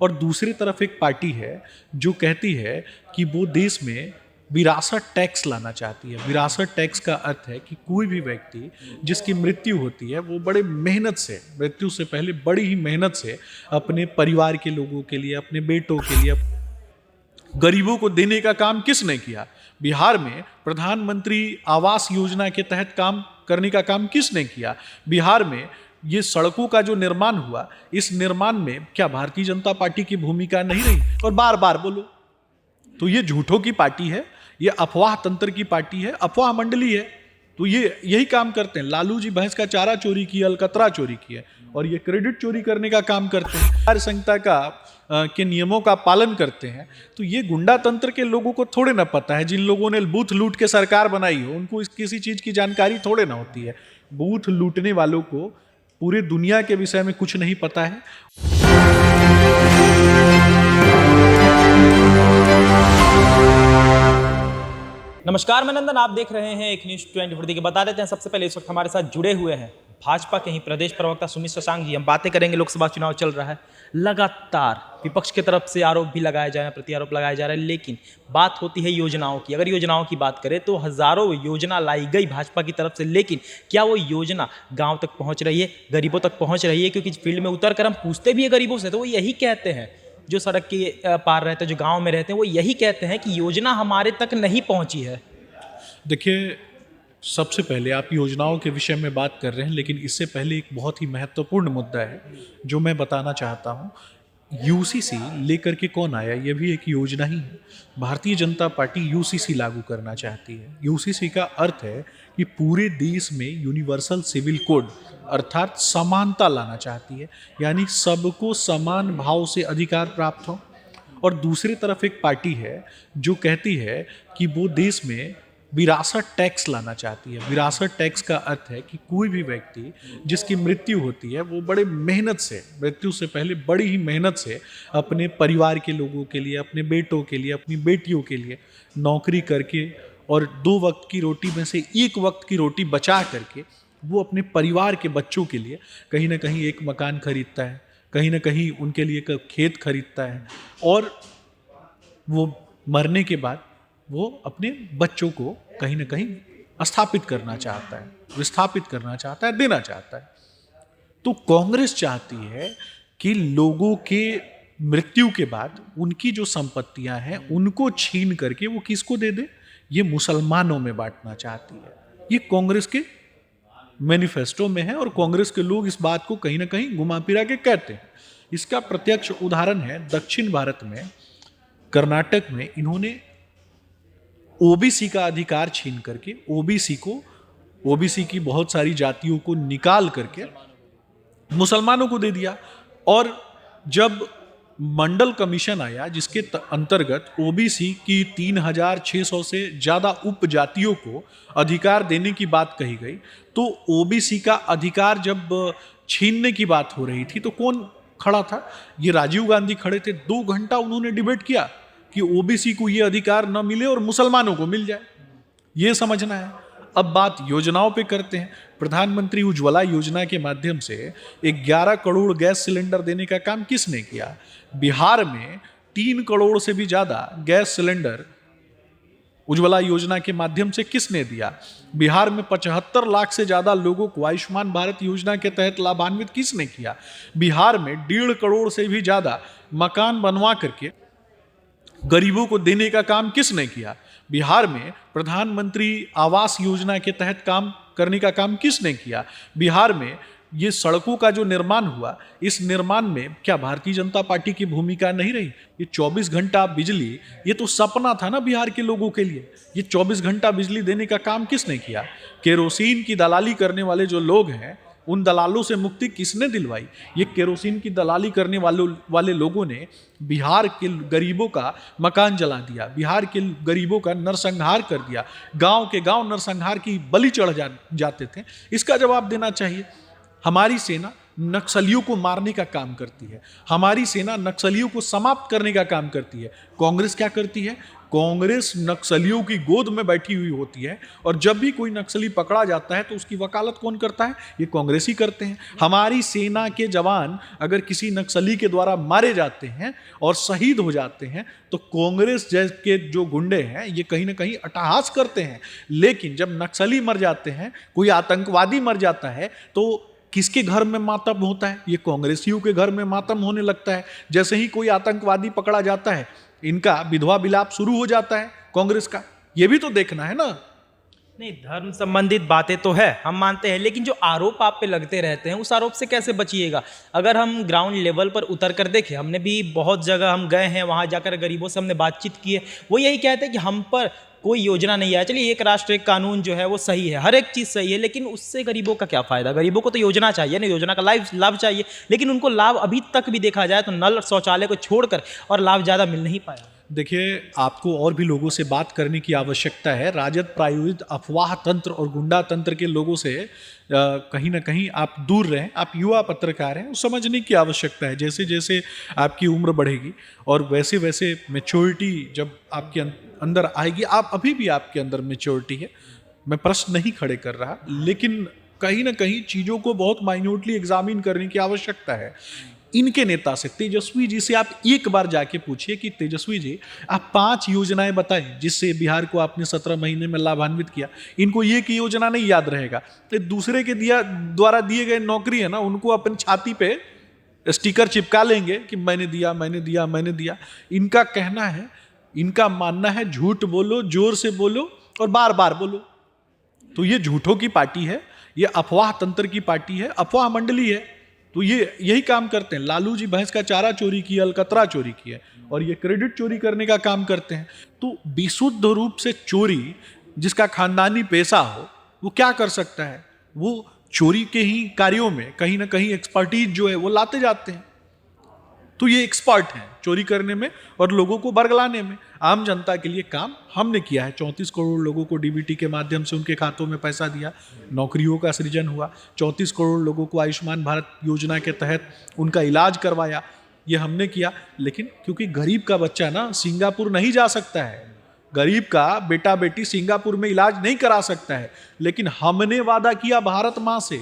और दूसरी तरफ एक पार्टी है जो कहती है कि वो देश में विरासत टैक्स लाना चाहती है। विरासत टैक्स का अर्थ है कि कोई भी व्यक्ति जिसकी मृत्यु होती है वो बड़े मेहनत से, मृत्यु से पहले बड़ी ही मेहनत से अपने परिवार के लोगों के लिए, अपने बेटों के लिए, गरीबों को देने का काम किसने किया? बिहार में प्रधानमंत्री आवास योजना के तहत काम करने का काम किसने किया? बिहार में ये सड़कों का जो निर्माण हुआ, इस निर्माण में क्या भारतीय जनता पार्टी की भूमिका नहीं रही? और बार बार बोलो तो ये झूठों की पार्टी है, ये अफवाह तंत्र की पार्टी है, अफवाह मंडली है। तो ये यही काम करते हैं। लालू जी भैंस का चारा चोरी किया, अलकतरा चोरी किया, और ये क्रेडिट चोरी करने का काम करते हैं, आचार संहिता के नियमों का पालन करते हैं। तो ये गुंडा तंत्र के लोगों को थोड़े ना पता है। जिन लोगों ने बूथ लूट के सरकार बनाई हो उनको किसी चीज की जानकारी थोड़े ना होती है। बूथ लूटने वालों को पूरे दुनिया के विषय में कुछ नहीं पता है। नमस्कार, मैं नंदन, आप देख रहे हैं एक न्यूज़ 24 के। बता देते हैं सबसे पहले इस वक्त हमारे साथ जुड़े हुए हैं भाजपा के ही प्रदेश प्रवक्ता सुमित शशांक जी। हम बातें करेंगे, लोकसभा चुनाव चल रहा है, लगातार विपक्ष की तरफ से आरोप भी लगाए जा रहे हैं, प्रति आरोप लगाए जा रहे हैं, लेकिन बात होती है योजनाओं की। अगर योजनाओं की बात करें तो हजारों योजना लाई गई भाजपा की तरफ से, लेकिन क्या वो योजना गाँव तक पहुँच रही है, गरीबों तक पहुँच रही है? क्योंकि फील्ड में उतर कर हम पूछते भी है गरीबों से तो वो यही कहते हैं, जो सड़क के पार रहते हैं, जो गाँव में रहते हैं, वो यही कहते हैं कि योजना हमारे तक नहीं पहुँची है। देखिए, सबसे पहले आप योजनाओं के विषय में बात कर रहे हैं, लेकिन इससे पहले एक बहुत ही महत्वपूर्ण मुद्दा है जो मैं बताना चाहता हूँ। यूसीसी लेकर के कौन आया? ये भी एक योजना ही है। भारतीय जनता पार्टी यूसीसी लागू करना चाहती है। यूसीसी का अर्थ है कि पूरे देश में यूनिवर्सल सिविल कोड अर्थात समानता लाना चाहती है, यानी सबको समान भाव से अधिकार प्राप्त हो। और दूसरी तरफ एक पार्टी है जो कहती है कि वो देश में विरासत टैक्स लाना चाहती है। विरासत टैक्स का अर्थ है कि कोई भी व्यक्ति जिसकी मृत्यु होती है वो बड़े मेहनत से, मृत्यु से पहले बड़ी ही मेहनत से अपने परिवार के लोगों के लिए, अपने बेटों के लिए, अपनी बेटियों के लिए नौकरी करके और 2 वक्त की रोटी में से 1 वक्त की रोटी बचा करके वो अपने परिवार के बच्चों के लिए कहीं ना कहीं एक मकान खरीदता है, कहीं ना कहीं उनके लिए एक खेत खरीदता है, और वो मरने के बाद वो अपने बच्चों को कहीं ना कहीं स्थापित करना चाहता है, विस्थापित करना चाहता है, देना चाहता है। तो कांग्रेस चाहती है कि लोगों के मृत्यु के बाद उनकी जो संपत्तियां हैं उनको छीन करके वो किसको दे दे? ये मुसलमानों में बांटना चाहती है। ये कांग्रेस के मैनिफेस्टो में है और कांग्रेस के लोग इस बात को कहीं ना कहीं घुमा फिरा के कहते हैं। इसका प्रत्यक्ष उदाहरण है दक्षिण भारत में, कर्नाटक में इन्होंने ओबीसी का अधिकार छीन करके ओबीसी की बहुत सारी जातियों को निकाल करके मुसलमानों को दे दिया। और जब मंडल कमीशन आया जिसके अंतर्गत ओबीसी की 3600 से ज्यादा उपजातियों को अधिकार देने की बात कही गई, तो ओबीसी का अधिकार जब छीनने की बात हो रही थी तो कौन खड़ा था? ये राजीव गांधी खड़े थे। 2 घंटा उन्होंने डिबेट किया कि ओबीसी को ये अधिकार न मिले और मुसलमानों को मिल जाए। ये समझना है। अब बात योजनाओं पे करते हैं। प्रधानमंत्री उज्ज्वला योजना के माध्यम से 11 करोड़ गैस सिलेंडर देने का काम किसने किया? बिहार में 3 करोड़ से भी ज्यादा गैस सिलेंडर उज्ज्वला योजना के माध्यम से किसने दिया? बिहार में 75 लाख से ज्यादा लोगों को आयुष्मान भारत योजना के तहत लाभान्वित किसने किया? बिहार में 1.5 करोड़ से भी ज्यादा मकान बनवा करके गरीबों को देने का काम किसने किया? बिहार में प्रधानमंत्री आवास योजना के तहत काम करने का काम किसने किया? बिहार में ये सड़कों का जो निर्माण हुआ, इस निर्माण में क्या भारतीय जनता पार्टी की भूमिका नहीं रही? ये 24 घंटा बिजली, ये तो सपना था ना बिहार के लोगों के लिए। ये 24 घंटा बिजली देने का काम किसने किया? केरोसिन की दलाली करने वाले जो लोग हैं उन दलालों से मुक्ति किसने दिलवाई? ये केरोसिन की दलाली करने वाले लोगों ने बिहार के गरीबों का मकान जला दिया, बिहार के गरीबों का नरसंहार कर दिया। गांव के गांव नरसंहार की बलि चढ़ जाते थे। इसका जवाब देना चाहिए। हमारी सेना नक्सलियों को मारने का काम करती है, हमारी सेना नक्सलियों को समाप्त करने का काम करती है। कांग्रेस क्या करती है? कांग्रेस नक्सलियों की गोद में बैठी हुई होती है, और जब भी कोई नक्सली पकड़ा जाता है तो उसकी वकालत कौन करता है? ये कांग्रेस ही करते हैं। हमारी सेना के जवान अगर किसी नक्सली के द्वारा मारे जाते हैं और शहीद हो जाते हैं तो कांग्रेस के जो गुंडे हैं ये कहीं ना कहीं अट्टहास करते हैं। लेकिन जब नक्सली मर जाते हैं, कोई आतंकवादी मर जाता है, तो किसके घर में मातम होता है? ये कांग्रेसियों के घर में मातम होने लगता है। जैसे ही कोई आतंकवादी पकड़ा जाता है, इनका विधवा विलाप शुरू हो जाता है कांग्रेस का। ये भी तो देखना है ना। नहीं, धर्म संबंधित बातें तो है, हम मानते हैं, लेकिन जो आरोप आप पे लगते रहते हैं उस आरोप से कैसे बचिएगा? अगर हम ग्राउंड लेवल पर उतर कर देखें, हमने भी बहुत जगह हम गए हैं, वहाँ जाकर गरीबों से हमने बातचीत की है, वो यही कहते हैं कि हम पर कोई योजना नहीं आया। चलिए, एक राष्ट्र एक कानून जो है वो सही है, हर एक चीज़ सही है, लेकिन उससे गरीबों का क्या फ़ायदा? गरीबों को तो योजना चाहिए ना, योजना का लाभ चाहिए, लेकिन उनको लाभ अभी तक भी देखा जाए तो नल और शौचालय को छोड़कर और लाभ ज़्यादा मिल नहीं पाया। देखिए, आपको और भी लोगों से बात करने की आवश्यकता है। राजद प्रायोजित अफवाह तंत्र और गुंडा तंत्र के लोगों से कहीं ना कहीं आप दूर रहें। आप युवा पत्रकार हैं, समझने की आवश्यकता है। जैसे जैसे आपकी उम्र बढ़ेगी और वैसे वैसे मैच्योरिटी जब आपके अंदर आएगी, आप अभी भी आपके अंदर मैच्योरिटी है, मैं प्रश्न नहीं खड़े कर रहा, लेकिन कहीं ना कहीं चीज़ों को बहुत माइन्यूटली एग्जामिन करने की आवश्यकता है। इनके नेता से, तेजस्वी जी से आप एक बार जाके पूछिए कि तेजस्वी जी, आप 5 योजनाएं बताएं जिससे बिहार को आपने 17 महीने में लाभान्वित किया। इनको ये की योजना नहीं याद रहेगा। तो दूसरे के द्वारा दिए गए नौकरी है ना, उनको अपनी छाती पे स्टिकर चिपका लेंगे कि मैंने दिया, मैंने दिया, मैंने दिया। इनका कहना है, इनका मानना है, झूठ बोलो, जोर से बोलो और बार बार बोलो। तो ये झूठों की पार्टी है, ये अफवाह तंत्र की पार्टी है, अफवाह मंडली है। तो ये यही काम करते हैं। लालू जी भैंस का चारा चोरी किया, अलकतरा चोरी किया, और ये क्रेडिट चोरी करने का काम करते हैं। तो विशुद्ध रूप से चोरी, जिसका खानदानी पेशा हो, वो क्या कर सकता है? वो चोरी के ही कार्यों में कहीं ना कहीं एक्सपर्टीज जो है वो लाते जाते हैं। तो ये एक्सपर्ट हैं चोरी करने में और लोगों को बरगलाने में। आम जनता के लिए काम हमने किया है। 34 करोड़ लोगों को डीबीटी के माध्यम से उनके खातों में पैसा दिया, नौकरियों का सृजन हुआ। 34 करोड़ लोगों को आयुष्मान भारत योजना के तहत उनका इलाज करवाया, ये हमने किया। लेकिन क्योंकि गरीब का बच्चा ना सिंगापुर नहीं जा सकता है, गरीब का बेटा बेटी सिंगापुर में इलाज नहीं करा सकता है, लेकिन हमने वादा किया भारत माँ से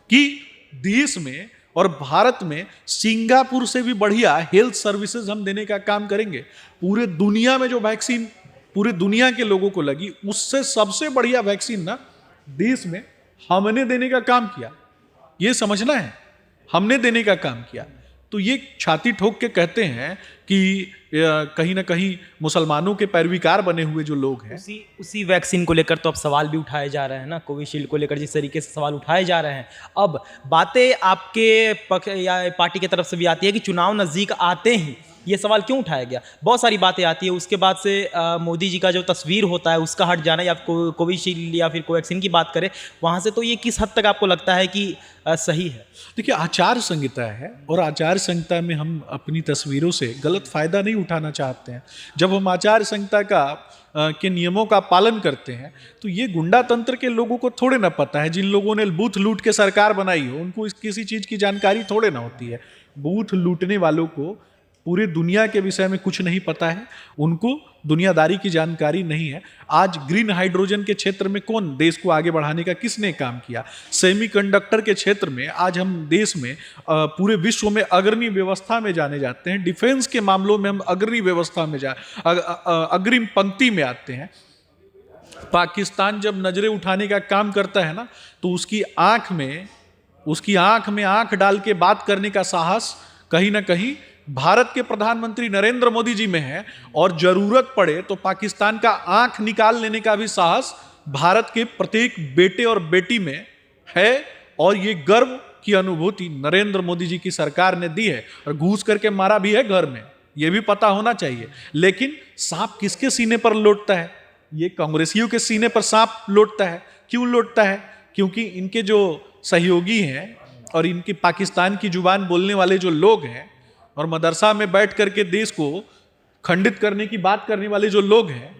कि देश में और भारत में सिंगापुर से भी बढ़िया हेल्थ सर्विसेज हम देने का काम करेंगे। पूरे दुनिया में जो वैक्सीन पूरे दुनिया के लोगों को लगी, उससे सबसे बढ़िया वैक्सीन ना देश में हमने देने का काम किया। ये समझना है, हमने देने का काम किया। तो ये छाती ठोक के कहते हैं कि कहीं ना कहीं मुसलमानों के पैरवीकार बने हुए जो लोग हैं। उसी वैक्सीन को लेकर तो अब सवाल भी उठाए जा रहे हैं ना, कोविशील्ड को लेकर जिस तरीके से सवाल उठाए जा रहे हैं। अब बातें आपके पक्ष या पार्टी की तरफ से भी आती है कि चुनाव नज़दीक आते ही ये सवाल क्यों उठाया गया। बहुत सारी बातें आती है, उसके बाद से मोदी जी का जो तस्वीर होता है उसका हट जाना, या कोविशील्ड या फिर कोवैक्सीन की बात करें वहाँ से, तो ये किस हद तक आपको लगता है कि सही है? देखिए, आचार संहिता है और आचार संहिता में हम अपनी तस्वीरों से गलत फायदा नहीं उठाना चाहते हैं। जब हम आचार संहिता के नियमों का पालन करते हैं तो ये गुंडा तंत्र के लोगों को थोड़े ना पता है। जिन लोगों ने बूथ लूट के सरकार बनाई हो उनको किसी चीज़ की जानकारी थोड़े ना होती है। बूथ लूटने वालों को पूरे दुनिया के विषय में कुछ नहीं पता है, उनको दुनियादारी की जानकारी नहीं है। आज ग्रीन हाइड्रोजन के क्षेत्र में कौन देश को आगे बढ़ाने का किसने काम किया? सेमीकंडक्टर के क्षेत्र में आज हम देश में पूरे विश्व में अग्रणी व्यवस्था में जाने जाते हैं। डिफेंस के मामलों में हम अग्रणी व्यवस्था में अग्रिम पंक्ति में आते हैं। पाकिस्तान जब नजरें उठाने का काम करता है ना, तो उसकी आंख में आंख डाल के बात करने का साहस कहीं ना कहीं भारत के प्रधानमंत्री नरेंद्र मोदी जी में है, और जरूरत पड़े तो पाकिस्तान का आंख निकाल लेने का भी साहस भारत के प्रत्येक बेटे और बेटी में है। और ये गर्व की अनुभूति नरेंद्र मोदी जी की सरकार ने दी है, और घूस करके मारा भी है घर में, ये भी पता होना चाहिए। लेकिन सांप किसके सीने पर लौटता है? ये कांग्रेसियों के सीने पर सांप लौटता है। क्यों लौटता है? क्योंकि इनके जो सहयोगी हैं और इनकी पाकिस्तान की जुबान बोलने वाले जो लोग हैं और मदरसा में बैठ करके देश को खंडित करने की बात करने वाले जो लोग हैं,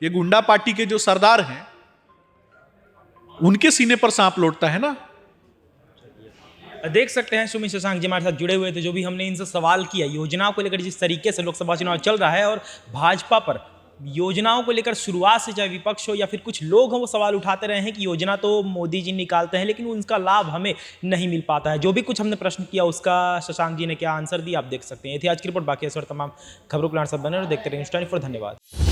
ये गुंडा पार्टी के जो सरदार हैं, उनके सीने पर सांप लौटता है ना। देख सकते हैं सुमित शशांक जी हमारे साथ जुड़े हुए थे। जो भी हमने इनसे सवाल किया योजनाओं को लेकर, जिस तरीके से लोकसभा चुनाव चल रहा है और भाजपा पर योजनाओं को लेकर शुरुआत से चाहे विपक्ष हो या फिर कुछ लोग हों वो सवाल उठाते रहे हैं कि योजना तो मोदी जी निकालते हैं लेकिन उनका लाभ हमें नहीं मिल पाता है। जो भी कुछ हमने प्रश्न किया उसका शशांक जी ने क्या आंसर दिया आप देख सकते हैं। ये थी आज की रिपोर्ट। बाकी इस और तमाम खबरों के लिए सब बने और देखते रहिए न्यूज़ 24। धन्यवाद।